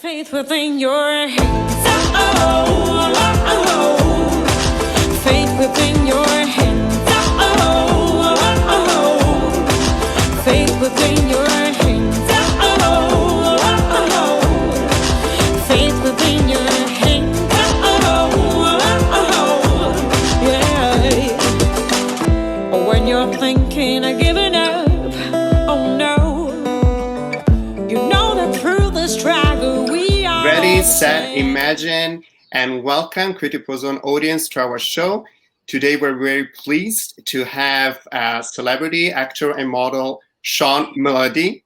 Faith within your hands. Oh, oh, oh. Faith within your hands. Oh, oh, oh. Faith within your hands. Oh, oh, oh. Faith within your hands. Oh, oh, oh. Yeah. When you're thinking of giving up, oh no, you know that through the struggle we are Ready, set, imagine, and welcome Creative Pois-On audience to our show. Today we're very pleased to have celebrity actor and model Shaun Melady,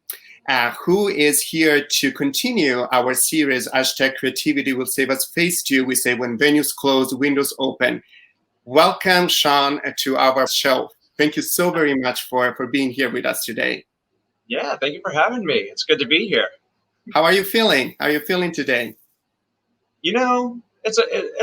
who is here to continue our series #Creativity Will Save Us Phase 2. We say when venues close, windows open. Welcome, Shaun, to our show. Thank you so very much for being here with us today. Yeah, thank you for having me. It's good to be here. How are you feeling? How are you feeling today? You know, it's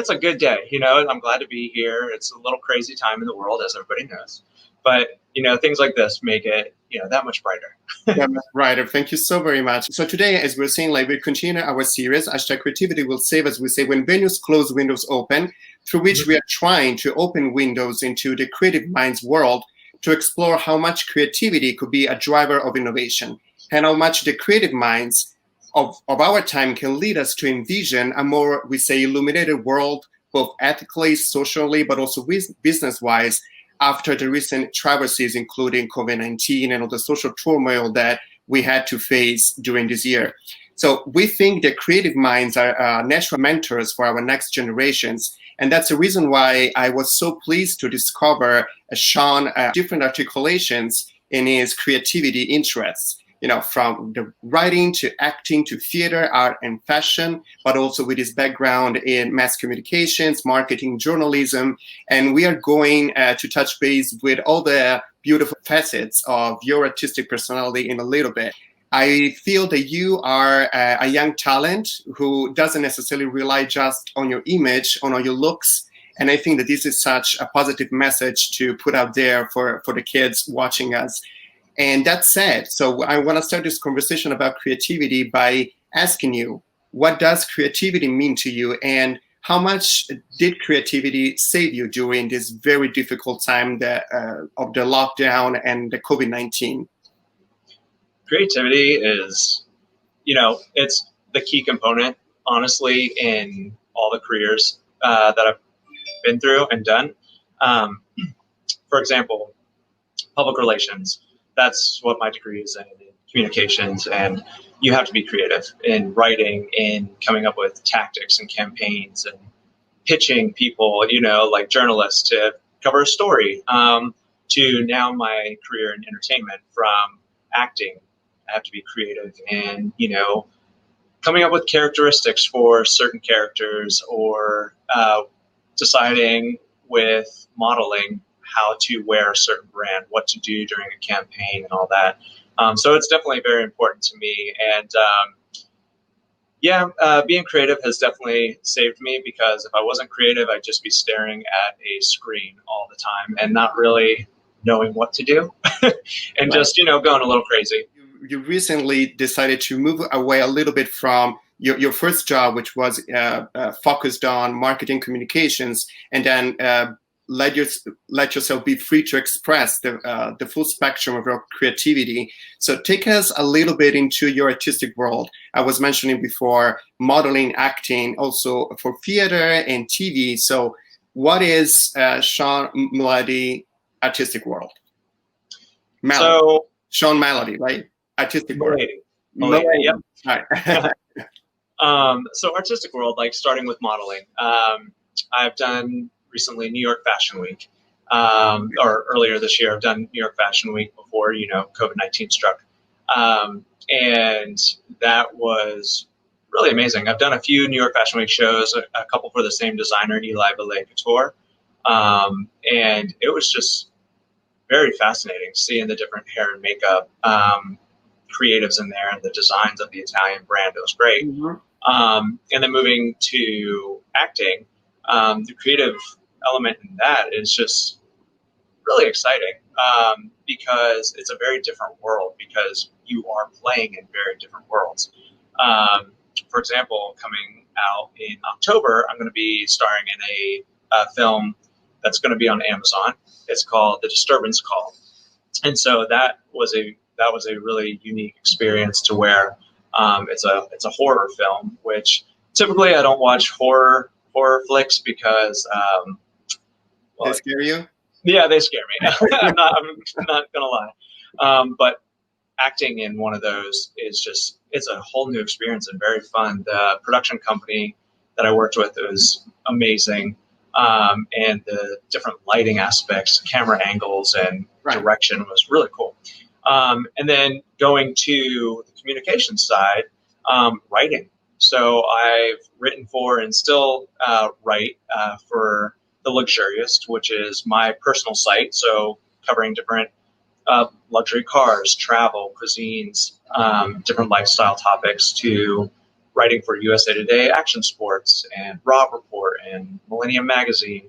a good day. You know, I'm glad to be here. It's a little crazy time in the world, as everybody knows. But, you know, things like this make it, that much brighter. That much brighter. Thank you so very much. So today, as we're saying, we continue our series, #Creativity Will Save Us. We say when venues close, windows open, through which we are trying to open windows into the creative minds world to explore how much creativity could be a driver of innovation and how much the creative minds of our time can lead us to envision a more, we say, illuminated world, both ethically, socially, but also business-wise, after the recent traverses, including COVID-19 and all the social turmoil that we had to face during this year. So we think that creative minds are natural mentors for our next generations. And that's the reason why I was so pleased to discover Shaun different articulations in his creativity interests. From the writing to acting to theater, art, and fashion, but also with his background in mass communications, marketing, journalism. And we are going to touch base with all the beautiful facets of your artistic personality in a little bit. I feel that you are a young talent who doesn't necessarily rely just on your image, on your looks. And I think that this is such a positive message to put out there for the kids watching us. And that said, so I want to start this conversation about creativity by asking you, what does creativity mean to you, and how much did creativity save you during this very difficult time of the lockdown and the COVID-19? Creativity is, it's the key component, honestly, in all the careers that I've been through and done. For example, public relations. That's what my degree is in communications, and you have to be creative in writing, in coming up with tactics and campaigns and pitching people, like journalists to cover a story, to now my career in entertainment. From acting, I have to be creative and, coming up with characteristics for certain characters, or deciding with modeling how to wear a certain brand, what to do during a campaign and all that. So it's definitely very important to me. And being creative has definitely saved me, because if I wasn't creative, I'd just be staring at a screen all the time and not really knowing what to do and just, going a little crazy. You recently decided to move away a little bit from your first job, which was focused on marketing communications, and then let yourself be free to express the full spectrum of your creativity. So take us a little bit into your artistic world. I was mentioning before modeling, acting, also for theater and TV. So what is Shaun Melady artistic world? Melody. So Shaun Melady, right? Artistic world. Melady, yep. All right. So artistic world, like starting with modeling. I've done recently New York Fashion Week, or earlier this year. I've done New York Fashion Week before, COVID-19 struck. And that was really amazing. I've done a few New York Fashion Week shows, a couple for the same designer, Eli Couture. And it was just very fascinating seeing the different hair and makeup creatives in there and the designs of the Italian brand. It was great. Mm-hmm. And then moving to acting, the creative element in that is just really exciting, because it's a very different world, because you are playing in very different worlds. for example, coming out in October, I'm going to be starring in a film that's going to be on Amazon. It's called The Disturbance Call. And so that was a really unique experience to where it's a horror film, which typically I don't watch horror flicks because They scare you? yeah, they scare me. I'm not gonna lie. But acting in one of those it's a whole new experience and very fun. The production company that I worked with was amazing. And the different lighting aspects, camera angles, and direction was really cool. And then going to the communications side, writing. So I've written for and still write for The Luxurious, which is my personal site. So covering different luxury cars, travel, cuisines, different lifestyle topics, to writing for USA Today, Action Sports, and Raw Report, and Millennium Magazine,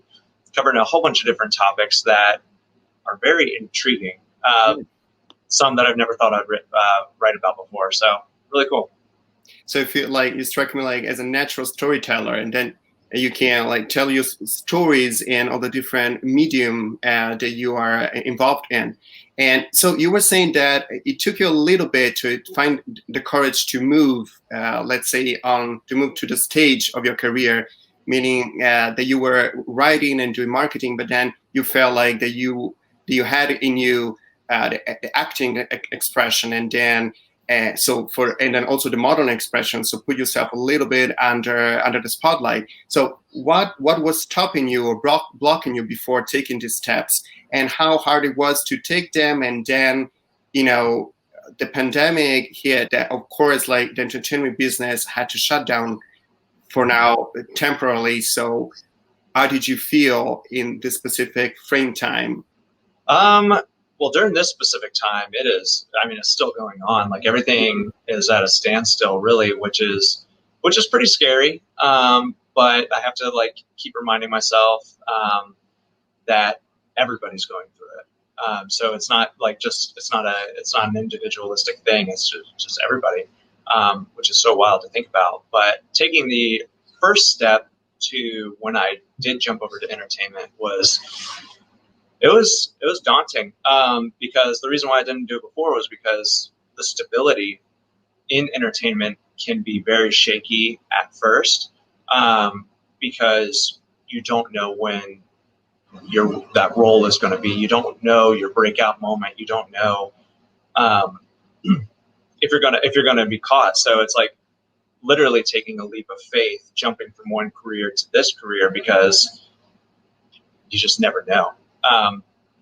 covering a whole bunch of different topics that are very intriguing. Some that I've never thought I'd write about before. So really cool. So I feel like you struck me like as a natural storyteller, and then you can like tell your stories in all the different medium that you are involved in. And so you were saying that it took you a little bit to find the courage to move, let's say, to move to the stage of your career, meaning that you were writing and doing marketing, but then you felt like that you had in you the acting expression, and then and then also the modern expression. So put yourself a little bit under the spotlight. So what was stopping you or blocking you before taking these steps, and how hard it was to take them? And then, the pandemic hit. That of course, like the entertainment business had to shut down for now temporarily. So how did you feel in this specific frame time? Well, during this specific time, it's still going on. Like everything is at a standstill, really, which is pretty scary. But I have to keep reminding myself that everybody's going through it. So it's not it's not an individualistic thing. It's just everybody, which is so wild to think about. But taking the first step to when I did jump over to entertainment was. It was daunting because the reason why I didn't do it before was because the stability in entertainment can be very shaky at first because you don't know when that role is going to be. You don't know your breakout moment. You don't know if you're gonna be caught. So it's like literally taking a leap of faith, jumping from one career to this career because you just never know.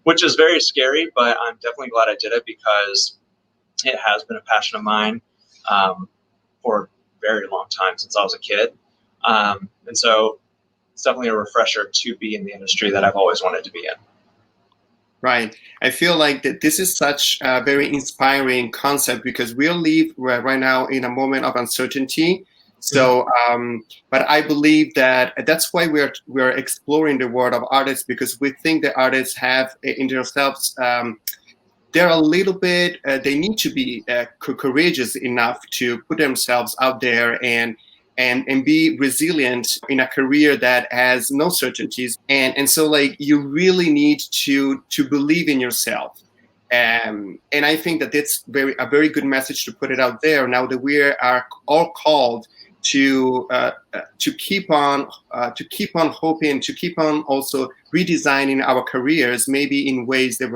Which is very scary, but I'm definitely glad I did it because it has been a passion of mine for a very long time, since I was a kid. And so it's definitely a refresher to be in the industry that I've always wanted to be in. Right. I feel like that this is such a very inspiring concept because we live right now in a moment of uncertainty. So, but I believe that that's why we're exploring the world of artists, because we think that artists have in themselves, they're a little bit, they need to be courageous enough to put themselves out there and be resilient in a career that has no certainties. And so like you really need to believe in yourself. And I think that that's a very good message to put it out there now that we are all called to keep on hoping, to keep on also redesigning our careers, maybe in ways that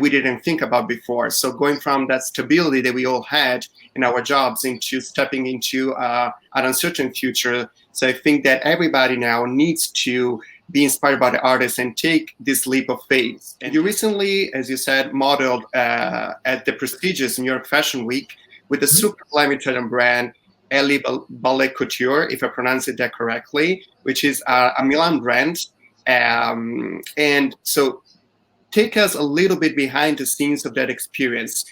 we didn't think about before. So going from that stability that we all had in our jobs into stepping into an uncertain future. So I think that everybody now needs to be inspired by the artists and take this leap of faith. And you recently, as you said, modeled at the prestigious New York Fashion Week with the super limited brand Ellie Ballet Couture, if I pronounce it that correctly, which is a Milan brand. And so take us a little bit behind the scenes of that experience,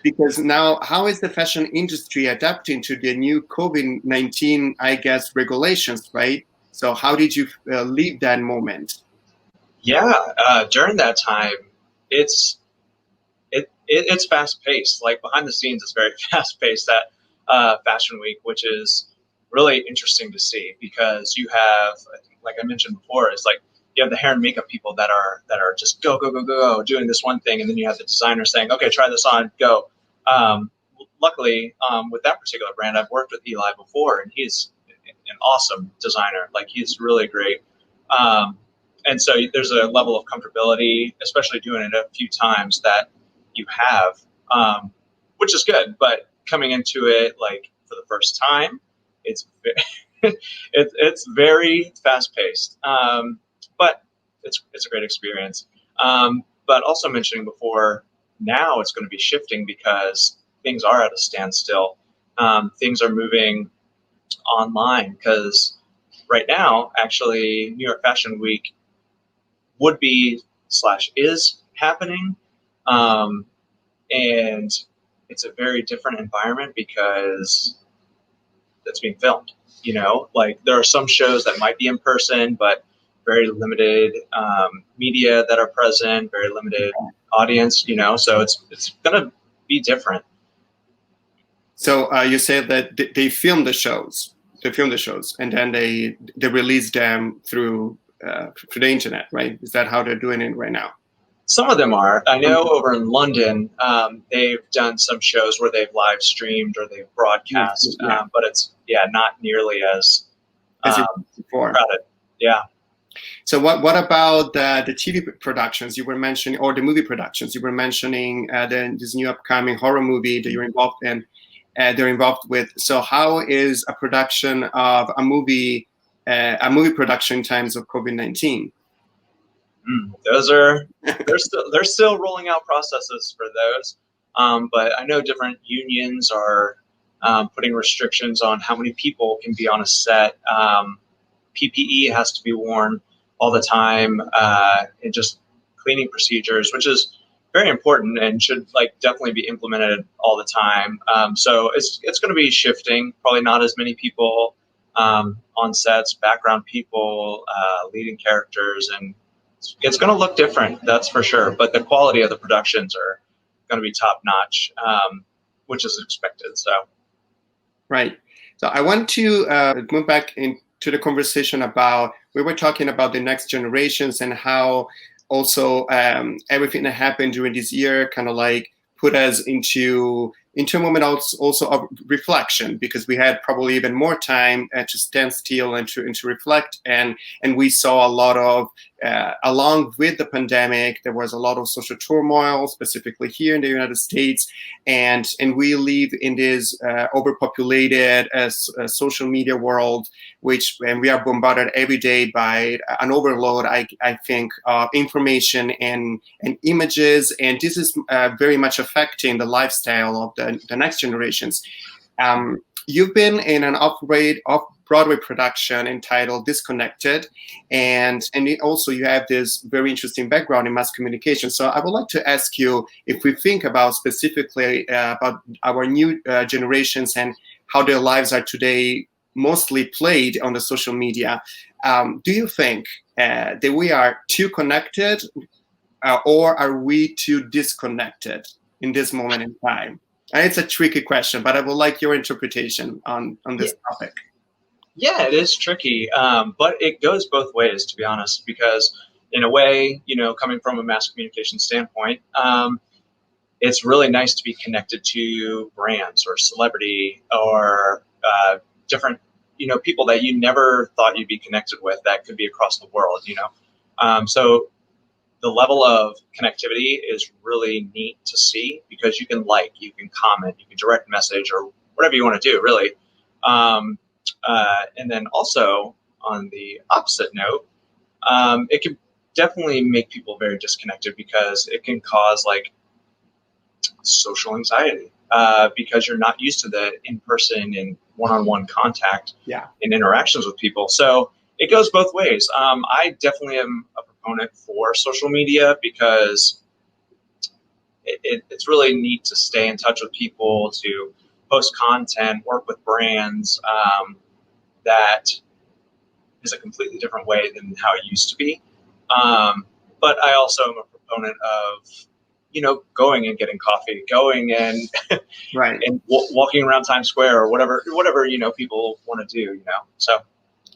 because now how is the fashion industry adapting to the new COVID-19, I guess, regulations, right? So how did you leave that moment? Yeah, during that time, it's fast paced. Like behind the scenes, it's very fast paced. That Fashion Week, which is really interesting to see, because you have, like I mentioned before, it's like you have the hair and makeup people that are just go doing this one thing, and then you have the designer saying, okay, try this on, go. Luckily, with that particular brand, I've worked with Eli before, and he's an awesome designer. Like, he's really great. And so there's a level of comfortability, especially doing it a few times, that you have, which is good. But coming into it like for the first time, it's it's very fast paced, but it's a great experience. But also mentioning before, now it's going to be shifting because things are at a standstill. Things are moving online because right now, actually, New York Fashion Week would be / is happening, and it's a very different environment because it's being filmed. Like, there are some shows that might be in person, but very limited media that are present, very limited audience. So it's gonna be different. So you said that they film the shows. And then they release them through the internet, right? Is that how they're doing it right now? Some of them are. I know over in London, they've done some shows where they've live streamed or they've broadcast, but it's not nearly as before. crowded. Yeah. So what about the TV productions you were mentioning, or the movie productions you were mentioning? This new upcoming horror movie that you're involved in. They're involved with. So how is a production of a movie production in times of COVID-19? They're still rolling out processes for those, but I know different unions are putting restrictions on how many people can be on a set. PPE has to be worn all the time, and just cleaning procedures, which is very important and should definitely be implemented all the time. So it's going to be shifting. Probably not as many people on sets, background people, leading characters, and it's going to look different. That's for sure. But the quality of the productions are going to be top notch, which is expected. So, right. So I want to move back into the conversation about, we were talking about the next generations and how also everything that happened during this year kind of put us into a moment also of reflection, because we had probably even more time to stand still and to reflect, and we saw a lot of along with the pandemic, there was a lot of social turmoil, specifically here in the United States, and we live in this overpopulated social media world, and we are bombarded every day by an overload, I think, of information and images, and this is very much affecting the lifestyle of the next generations. You've been in an off-Broadway production entitled Disconnected, and also you have this very interesting background in mass communication. So I would like to ask you, if we think about specifically about our new generations and how their lives are today mostly played on the social media, do you think that we are too connected or are we too disconnected in this moment in time? And it's a tricky question, but I would like your interpretation on this topic. Yeah, it is tricky, but it goes both ways, to be honest, because in a way, coming from a mass communication standpoint, it's really nice to be connected to brands or celebrity or different, people that you never thought you'd be connected with that could be across the world, So the level of connectivity is really neat to see, because you can you can comment, you can direct message, or whatever you want to do, really. And then also on the opposite note, it can definitely make people very disconnected, because it can cause social anxiety, because you're not used to the in-person and one-on-one contact and interactions with people. So it goes both ways. I definitely am a proponent for social media, because it's really neat to stay in touch with people, to post content, work with brands. That is a completely different way than how it used to be. But I also am a proponent of going and getting coffee, going and Right. and walking around Times Square or whatever people want to do. So.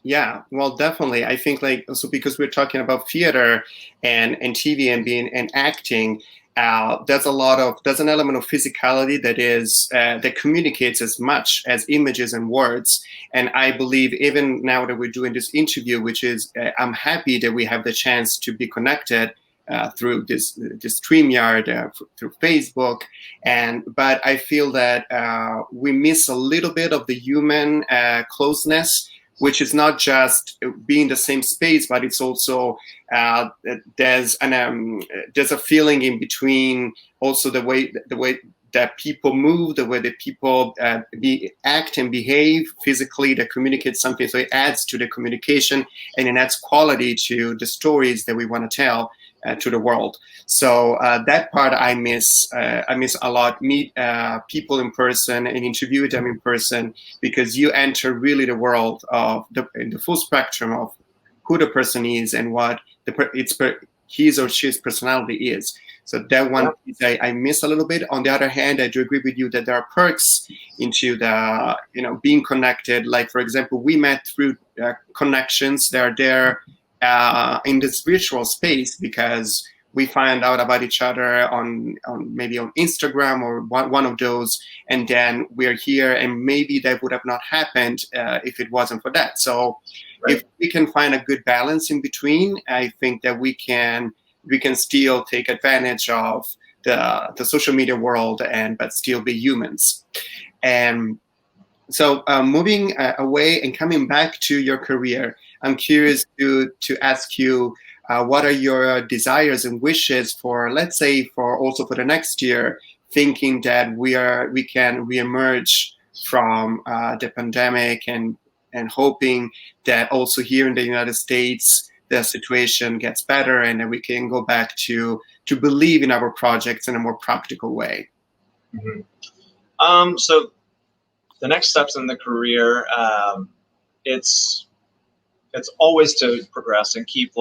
Yeah, well, definitely. I think like also because we're talking about theater and TV and being and acting, there's an element of physicality that communicates as much as images and words. And I believe even now that we're doing this interview, which is I'm happy that we have the chance to be connected through this StreamYard, through Facebook, but I feel that we miss a little bit of the human closeness, which is not just being the same space, but it's also there's a feeling in between. Also, the way that people move, the way that people act and behave physically, that communicates something. So it adds to the communication, and it adds quality to the stories that we want to tell to the world. So that part I miss a lot. Meet people in person and interview them in person, because you enter really the world of the full spectrum of who the person is and what his or she's personality is. So that one I miss a little bit. On the other hand, I do agree with you that there are perks into the being connected. Like, for example, we met through connections that are there in this virtual space, because we find out about each other on maybe on Instagram or one of those, and then we're here, and maybe that would have not happened if it wasn't for that. So if we can find a good balance in between, I think that we can still take advantage of the social media world but still be humans. And so moving away and coming back to your career, I'm curious to ask you, what are your desires and wishes for, let's say, for the next year, thinking that we can reemerge from the pandemic, and hoping that also here in the United States the situation gets better, and that we can go back to believe in our projects in a more practical way. Mm-hmm. So the next steps in the career, it's always to progress and keep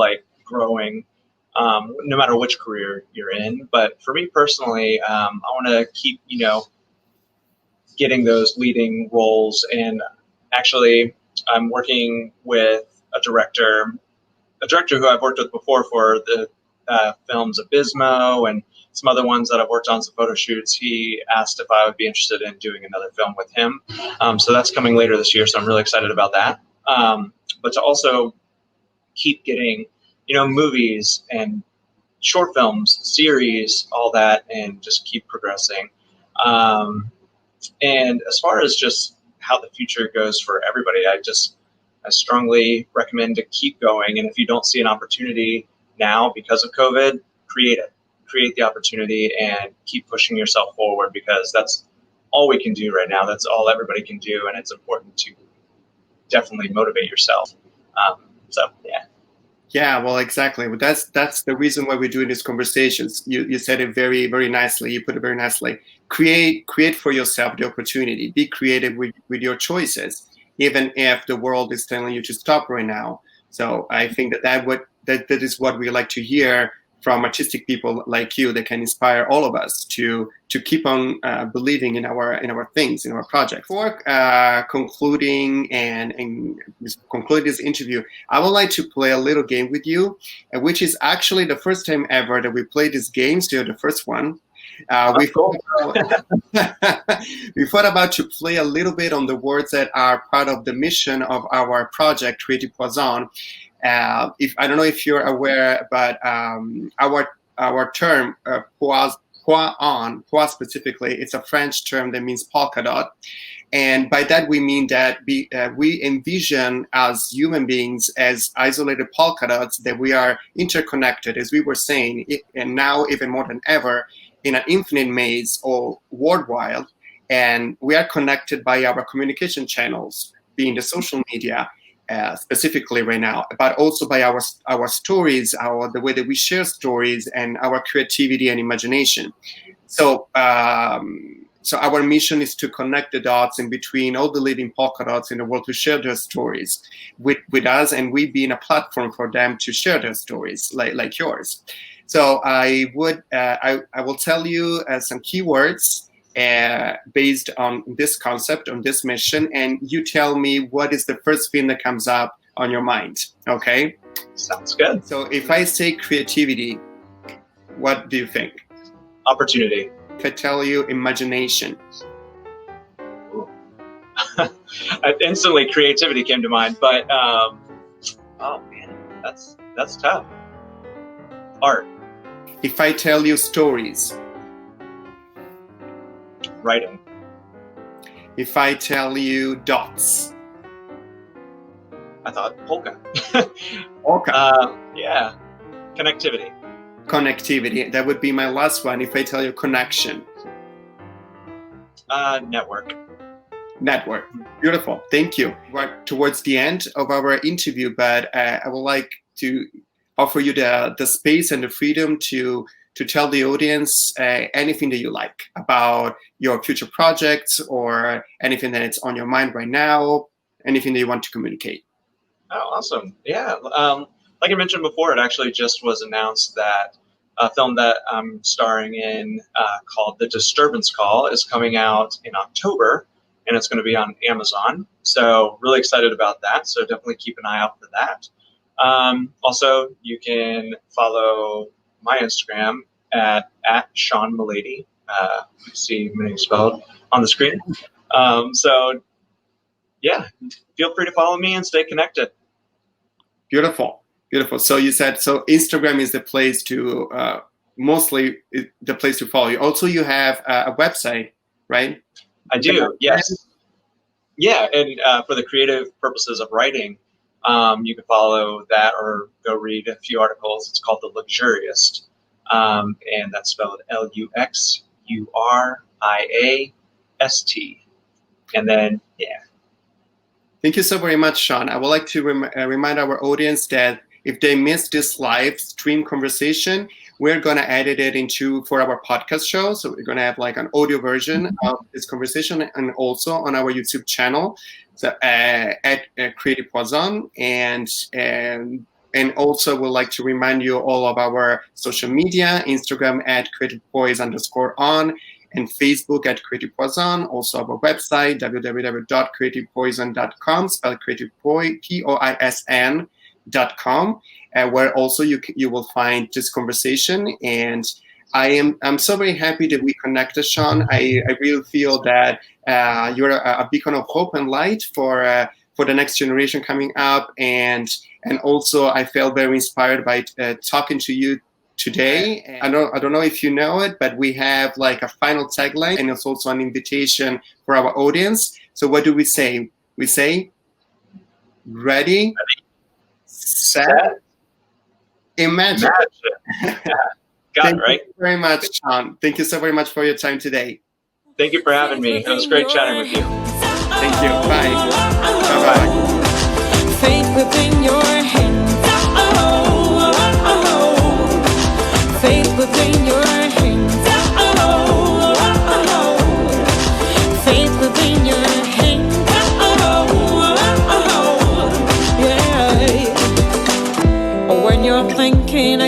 growing, no matter which career you're in. But for me personally, I want to keep getting those leading roles. And actually, I'm working with a director who I've worked with before for the films Abysmo and some other ones that I've worked on, some photo shoots. He asked if I would be interested in doing another film with him. So that's coming later this year. So I'm really excited about that. But to also keep getting, movies and short films, series, all that, and just keep progressing. And as far as just how the future goes for everybody, I strongly recommend to keep going. And if you don't see an opportunity now because of COVID, create it. Create the opportunity and keep pushing yourself forward, because that's all we can do right now. That's all everybody can do. And it's important to definitely motivate yourself. Yeah, well, exactly. But that's the reason why we're doing these conversations. You said it very, very nicely. You put it very nicely. Create for yourself the opportunity. Be creative with your choices, even if the world is telling you to stop right now. So I think that is what we like to hear from artistic people like you, that can inspire all of us to keep on believing in our things, in our projects. Before concluding and conclude this interview, I would like to play a little game with you, which is actually the first time ever that we played this game. Still the first one. We thought about to play a little bit on the words that are part of the mission of our project, Creative Pois-On. If I don't know if you're aware, but our term Pois-On specifically, it's a French term that means polka dot, and by that we mean that we envision as human beings as isolated polka dots, that we are interconnected, as we were saying, and now even more than ever, in an infinite maze or worldwide, and we are connected by our communication channels, being the social media. Specifically right now, but also by our stories, the way that we share stories, and our creativity and imagination. So our mission is to connect the dots in between all the living polka dots in the world, to share their stories with us, and we being a platform for them to share their stories like yours. So I will tell you some keywords based on this concept, on this mission, and you tell me what is the first thing that comes up on your mind. Okay? Sounds good. So if I say creativity, what do you think? Opportunity. If I tell you imagination. Instantly creativity came to mind, but oh man, that's tough. Art. If I tell you stories. Writing. If I tell you dots. I thought polka. Polka. Yeah. Connectivity. Connectivity. That would be my last one. If I tell you connection. Network. Network. Beautiful. Thank you. We're towards the end of our interview, but I would like to offer you the space and the freedom to tell the audience anything that you like about your future projects or anything that is on your mind right now, anything that you want to communicate. Oh, awesome. Yeah. Like I mentioned before, it actually just was announced that a film that I'm starring in called The Disturbance Call is coming out in October, and it's going to be on Amazon. So really excited about that. So definitely keep an eye out for that. Also, you can follow my Instagram at Shaun Melady. You see my name spelled on the screen. So yeah, feel free to follow me and stay connected. Beautiful. Beautiful. So you said, so Instagram is the place to, mostly the place to follow you. Also, you have a website, right? I do, yes. Yeah, and for the creative purposes of writing, you can follow that or go read a few articles. It's called The Luxurist, and that's spelled Luxuriast. And then, yeah. Thank you so very much, Shaun. I would like to remind our audience that if they missed this live stream conversation, we're going to edit it for our podcast show. So we're going to have like an audio version of this conversation and also on our YouTube channel, so, at Creative Pois-On. And also would like to remind you all of our social media, Instagram at Creative Pois_on, and Facebook at Creative Pois-On. Also our website, www.creativepoison.com, spelled Creative Pois-On.com, where also you will find this conversation. And I'm so very happy that we connected, Shaun. I really feel that you're a beacon of hope and light for the next generation coming up. And also I felt very inspired by talking to you today. I don't know if you know it, but we have like a final tagline, and it's also an invitation for our audience. So what do we say? We say, ready, set, imagine. Got it, right? Thank you very much, Shaun. Thank you so very much for your time today. Thank you for having me. It was great chatting with you. Thank you. Bye. Bye-bye. Faith within your hands. Faith within your hands. Faith within your hands. Yeah. When you're thinking